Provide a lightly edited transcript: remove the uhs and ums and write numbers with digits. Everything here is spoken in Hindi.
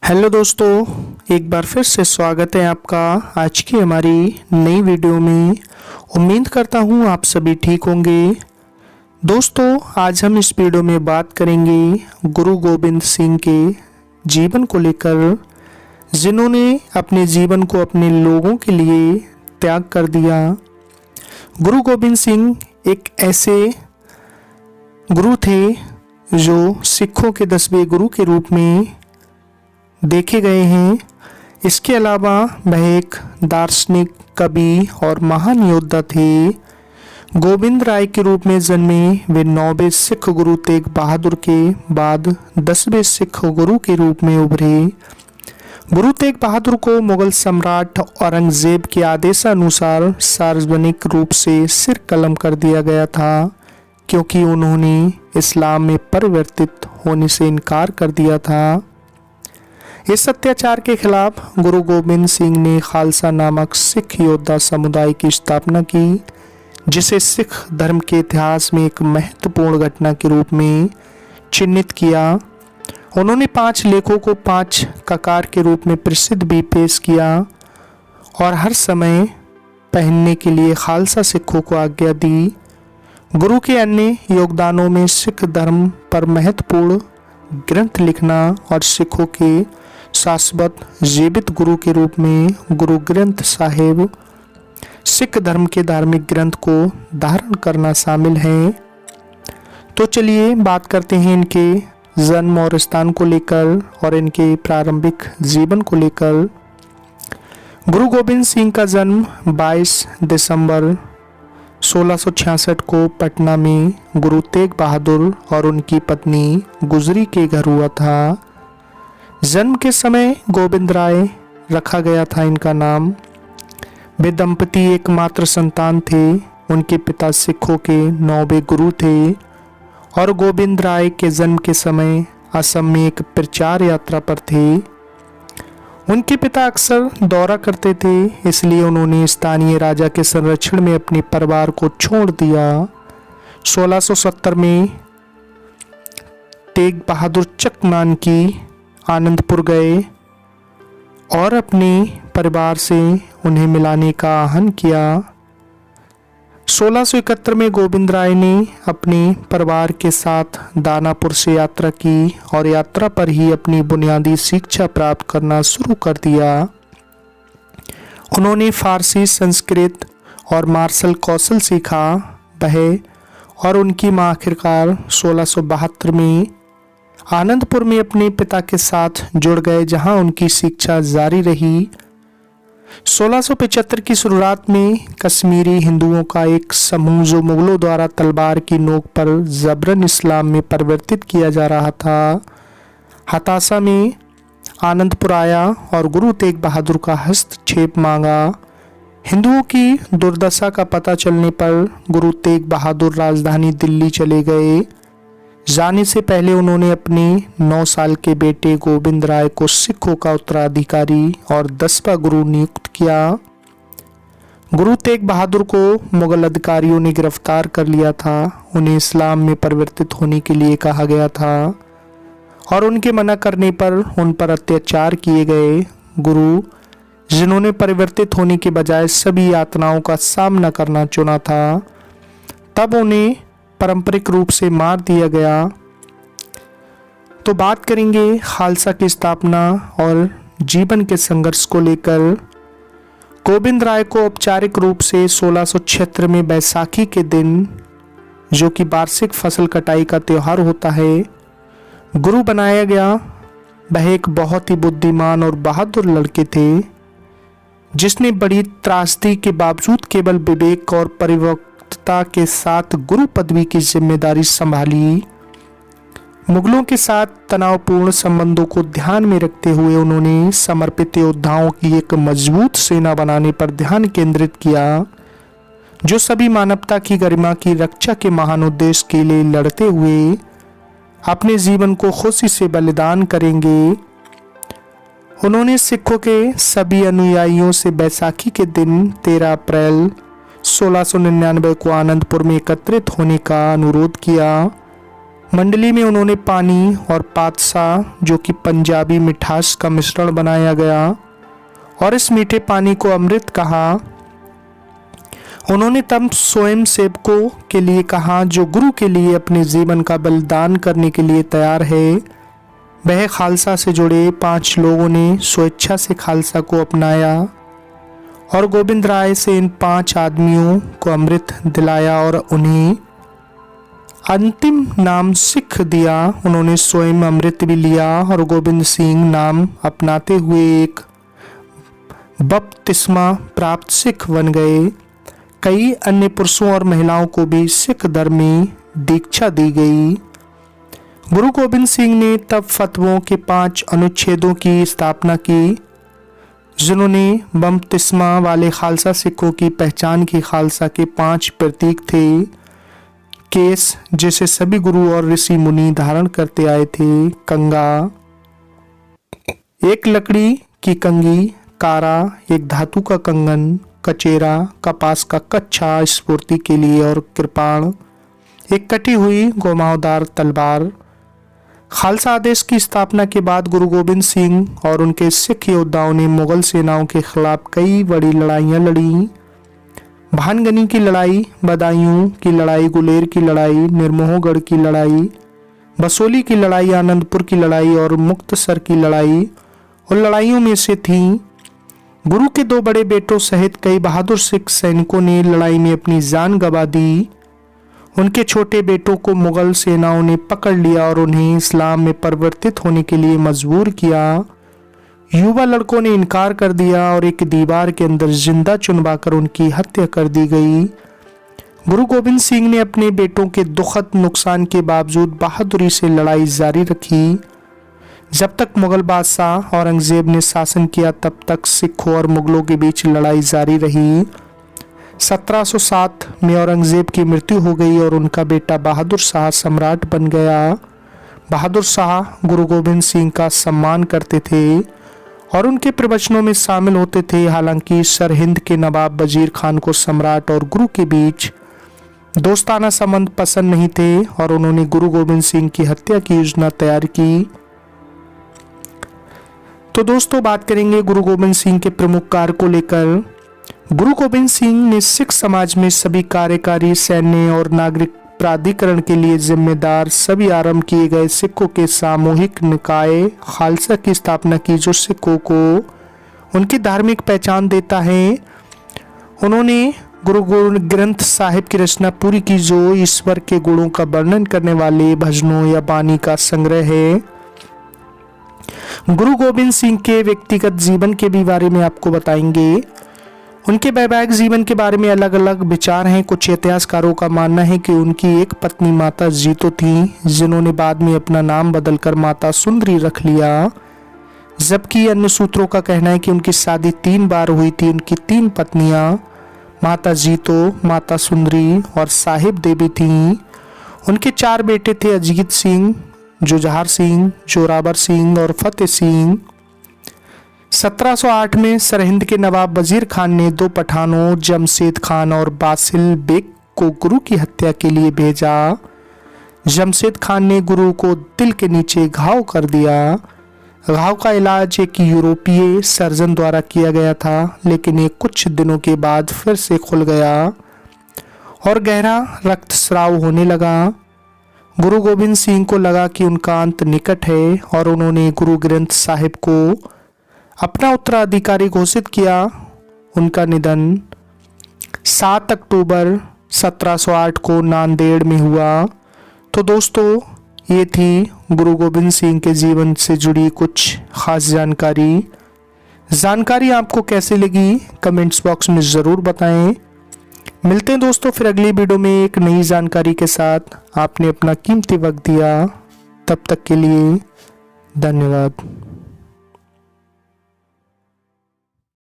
हेलो दोस्तों, एक बार फिर से स्वागत है आपका आज की हमारी नई वीडियो में। उम्मीद करता हूँ आप सभी ठीक होंगे। दोस्तों, आज हम इस वीडियो में बात करेंगे गुरु गोबिंद सिंह के जीवन को लेकर, जिन्होंने अपने जीवन को अपने लोगों के लिए त्याग कर दिया। गुरु गोबिंद सिंह एक ऐसे गुरु थे जो सिखों के 10वें गुरु के रूप में देखे गए हैं। इसके अलावा वह एक दार्शनिक, कवि और महान योद्धा थे। गोविंद राय के रूप में जन्मे वे 9वें सिख गुरु तेग बहादुर के बाद 10वें सिख गुरु के रूप में उभरे। गुरु तेग बहादुर को मुगल सम्राट औरंगजेब के आदेशानुसार सार्वजनिक रूप से सिर कलम कर दिया गया था, क्योंकि उन्होंने इस्लाम में परिवर्तित होने से इनकार कर दिया था। इस अत्याचार के खिलाफ गुरु गोबिंद सिंह ने खालसा नामक सिख योद्धा समुदाय की स्थापना की, जिसे सिख धर्म के इतिहास में एक महत्वपूर्ण घटना के रूप में चिन्हित किया। उन्होंने 5 लेखों को 5 ककार के रूप में प्रसिद्ध भी पेश किया और हर समय पहनने के लिए खालसा सिखों को आज्ञा दी। गुरु के अन्य योगदानों में सिख धर्म पर महत्वपूर्ण ग्रंथ लिखना और सिखों के शाश्वत जीवित गुरु के रूप में गुरु ग्रंथ साहिब, सिख धर्म के धार्मिक ग्रंथ को धारण करना शामिल है। तो चलिए बात करते हैं इनके जन्म और स्थान को लेकर और इनके प्रारंभिक जीवन को लेकर। गुरु गोबिंद सिंह का जन्म 22 दिसंबर 1666 को पटना में गुरु तेग बहादुर और उनकी पत्नी गुजरी के घर हुआ था। जन्म के समय गोविंद राय रखा गया था इनका नाम। वे दंपति एकमात्र संतान थे। उनके पिता सिखों के 9वें गुरु थे और गोविंद राय के जन्म के समय असम में एक प्रचार यात्रा पर थे। उनके पिता अक्सर दौरा करते थे, इसलिए उन्होंने स्थानीय राजा के संरक्षण में अपने परिवार को छोड़ दिया। 1670 में तेग बहादुर चकमान की आनंदपुर गए और अपने परिवार से उन्हें मिलाने का आह्वान किया। 1671 में गोविंद राय ने अपने परिवार के साथ दानापुर से यात्रा की और यात्रा पर ही अपनी बुनियादी शिक्षा प्राप्त करना शुरू कर दिया। उन्होंने फारसी, संस्कृत और मार्शल कौशल सीखा। वह और उनकी मां आखिरकार 1672 में आनंदपुर में अपने पिता के साथ जुड़ गए, जहां उनकी शिक्षा जारी रही। 1675 की शुरुआत में कश्मीरी हिंदुओं का एक समूह, जो मुगलों द्वारा तलवार की नोक पर जबरन इस्लाम में परिवर्तित किया जा रहा था, हताशा में आनंदपुर आया और गुरु तेग बहादुर का हस्तक्षेप मांगा। हिंदुओं की दुर्दशा का पता चलने पर गुरु तेग बहादुर राजधानी दिल्ली चले गए। जाने से पहले उन्होंने अपने 9 साल के बेटे गोविंद राय को सिखों का उत्तराधिकारी और 10वां गुरु नियुक्त किया। गुरु तेग बहादुर को मुगल अधिकारियों ने गिरफ्तार कर लिया था। उन्हें इस्लाम में परिवर्तित होने के लिए कहा गया था और उनके मना करने पर उन पर अत्याचार किए गए। गुरु, जिन्होंने परिवर्तित होने के बजाय सभी यातनाओं का सामना करना चुना था, तब उन्हें पारंपरिक रूप से मार दिया गया। तो बात करेंगे खालसा की स्थापना और जीवन के संघर्ष को लेकर। गोविंद राय को औपचारिक रूप से 1676 में बैसाखी के दिन, जो कि वार्षिक फसल कटाई का त्यौहार होता है, गुरु बनाया गया। वह एक बहुत ही बुद्धिमान और बहादुर लड़के थे, जिसने बड़ी त्रासदी के बावजूद केवल विवेक और परिपक्वता के साथ गुरु पदवी की जिम्मेदारी संभाली। मुगलों के साथ तनावपूर्ण संबंधों को ध्यान में रखते हुए उन्होंने समर्पित योद्धाओं की एक मजबूत सेना बनाने पर ध्यान केंद्रित किया, जो सभी मानवता की गरिमा की रक्षा के महान उद्देश्य के लिए लड़ते हुए अपने जीवन को खुशी से बलिदान करेंगे। उन्होंने सिखों के सभी अनुयायियों से बैसाखी के दिन 13 अप्रैल 1699 को आनंदपुर में एकत्रित होने का अनुरोध किया। मंडली में उन्होंने पानी और पातसा, जो कि पंजाबी मिठास का मिश्रण बनाया गया, और इस मीठे पानी को अमृत कहा। उन्होंने तब स्वयं सेवकों के लिए कहा, जो गुरु के लिए अपने जीवन का बलिदान करने के लिए तैयार है। वह खालसा से जुड़े 5 लोगों ने स्वेच्छा से खालसा को अपनाया और गोविंद राय से इन 5 आदमियों को अमृत दिलाया और उन्हें अंतिम नाम सिख दिया। उन्होंने स्वयं अमृत भी लिया और गोविंद सिंह नाम अपनाते हुए एक बपतिस्मा प्राप्त सिख बन गए। कई अन्य पुरुषों और महिलाओं को भी सिख धर्म में दीक्षा दी गई। गुरु गोविंद सिंह ने तब फतवों के 5 अनुच्छेदों की स्थापना की, जिन्होंने बपतिस्मा वाले खालसा सिखों की पहचान की। खालसा के 5 प्रतीक थे। केस, जिसे सभी गुरु और ऋषि मुनि धारण करते आए थे। कंगा, एक लकड़ी की कंगी। कारा, एक धातु का कंगन। कचेरा, कपास का कच्छा स्फूर्ति के लिए। और कृपाण, एक कटी हुई घुमावदार तलवार। खालसा आदेश की स्थापना के बाद गुरु गोविंद सिंह और उनके सिख योद्धाओं ने मुगल सेनाओं के खिलाफ कई बड़ी लड़ाइयाँ लड़ी। भानगनी की लड़ाई, बदायूं की लड़ाई, गुलेर की लड़ाई, निर्मोहगढ़ की लड़ाई, बसोली की लड़ाई, आनंदपुर की लड़ाई और मुक्तसर की लड़ाई उन लड़ाइयों में से थी। गुरु के 2 बड़े बेटों सहित कई बहादुर सिख सैनिकों ने लड़ाई में अपनी जान गंवा दी। उनके छोटे बेटों को मुगल सेनाओं ने पकड़ लिया और उन्हें इस्लाम में परिवर्तित होने के लिए मजबूर किया। युवा लड़कों ने इनकार कर दिया और एक दीवार के अंदर जिंदा चुनवाकर उनकी हत्या कर दी गई। गुरु गोविंद सिंह ने अपने बेटों के दुखद नुकसान के बावजूद बहादुरी से लड़ाई जारी रखी। जब तक मुगल बादशाह औरंगजेब ने शासन किया, तब तक सिखों और मुगलों के बीच लड़ाई जारी रही। 1707 में औरंगजेब की मृत्यु हो गई और उनका बेटा बहादुर शाह सम्राट बन गया। बहादुर शाह गुरु गोविंद सिंह का सम्मान करते थे और उनके प्रवचनों में शामिल होते थे। हालांकि सरहिंद के नवाब वजीर खान को सम्राट और गुरु के बीच दोस्ताना संबंध पसंद नहीं थे और उन्होंने गुरु गोविंद सिंह की हत्या की योजना तैयार की। तो दोस्तों, बात करेंगे गुरु गोविंद सिंह के प्रमुख कार्य को लेकर। गुरु गोविंद सिंह ने सिख समाज में सभी कार्यकारी, सैन्य और नागरिक प्राधिकरण के लिए जिम्मेदार सभी आरंभ किए गए सिखों के सामूहिक निकाय खालसा की स्थापना की, जो सिखों को उनकी धार्मिक पहचान देता है। उन्होंने गुरु ग्रंथ साहिब की रचना पूरी की, जो ईश्वर के गुणों का वर्णन करने वाले भजनों या बानी का संग्रह है। गुरु गोविंद सिंह के व्यक्तिगत जीवन के भी बारे में आपको बताएंगे। उनके वैवाहिक जीवन के बारे में अलग अलग विचार हैं। कुछ इतिहासकारों का मानना है कि उनकी एक पत्नी माता जीतो थी, जिन्होंने बाद में अपना नाम बदलकर माता सुंदरी रख लिया, जबकि अन्य सूत्रों का कहना है कि उनकी शादी 3 बार हुई थी। उनकी 3 पत्नियां माता जीतो, माता सुंदरी और साहिब देवी थीं। उनके 4 बेटे थे, अजीत सिंह, जुझार सिंह, जोरावर सिंह और फतेह सिंह। 1708 में सरहिंद के नवाब वजीर खान ने 2 पठानों जमशेद खान और बासिल बेग को गुरु की हत्या के लिए भेजा। जमशेद खान ने गुरु को दिल के नीचे घाव कर दिया। घाव का इलाज एक यूरोपीय सर्जन द्वारा किया गया था, लेकिन ये कुछ दिनों के बाद फिर से खुल गया और गहरा रक्तस्राव होने लगा। गुरु गोविंद सिंह को लगा कि उनका अंत निकट है और उन्होंने गुरु ग्रंथ साहिब को अपना उत्तराधिकारी घोषित किया। उनका निधन 7 अक्टूबर 1708 को नांदेड़ में हुआ। तो दोस्तों, ये थी गुरु गोविंद सिंह के जीवन से जुड़ी कुछ खास जानकारी आपको कैसी लगी कमेंट्स बॉक्स में ज़रूर बताएं। मिलते हैं दोस्तों फिर अगली वीडियो में एक नई जानकारी के साथ। आपने अपना कीमती वक्त दिया, तब तक के लिए धन्यवाद।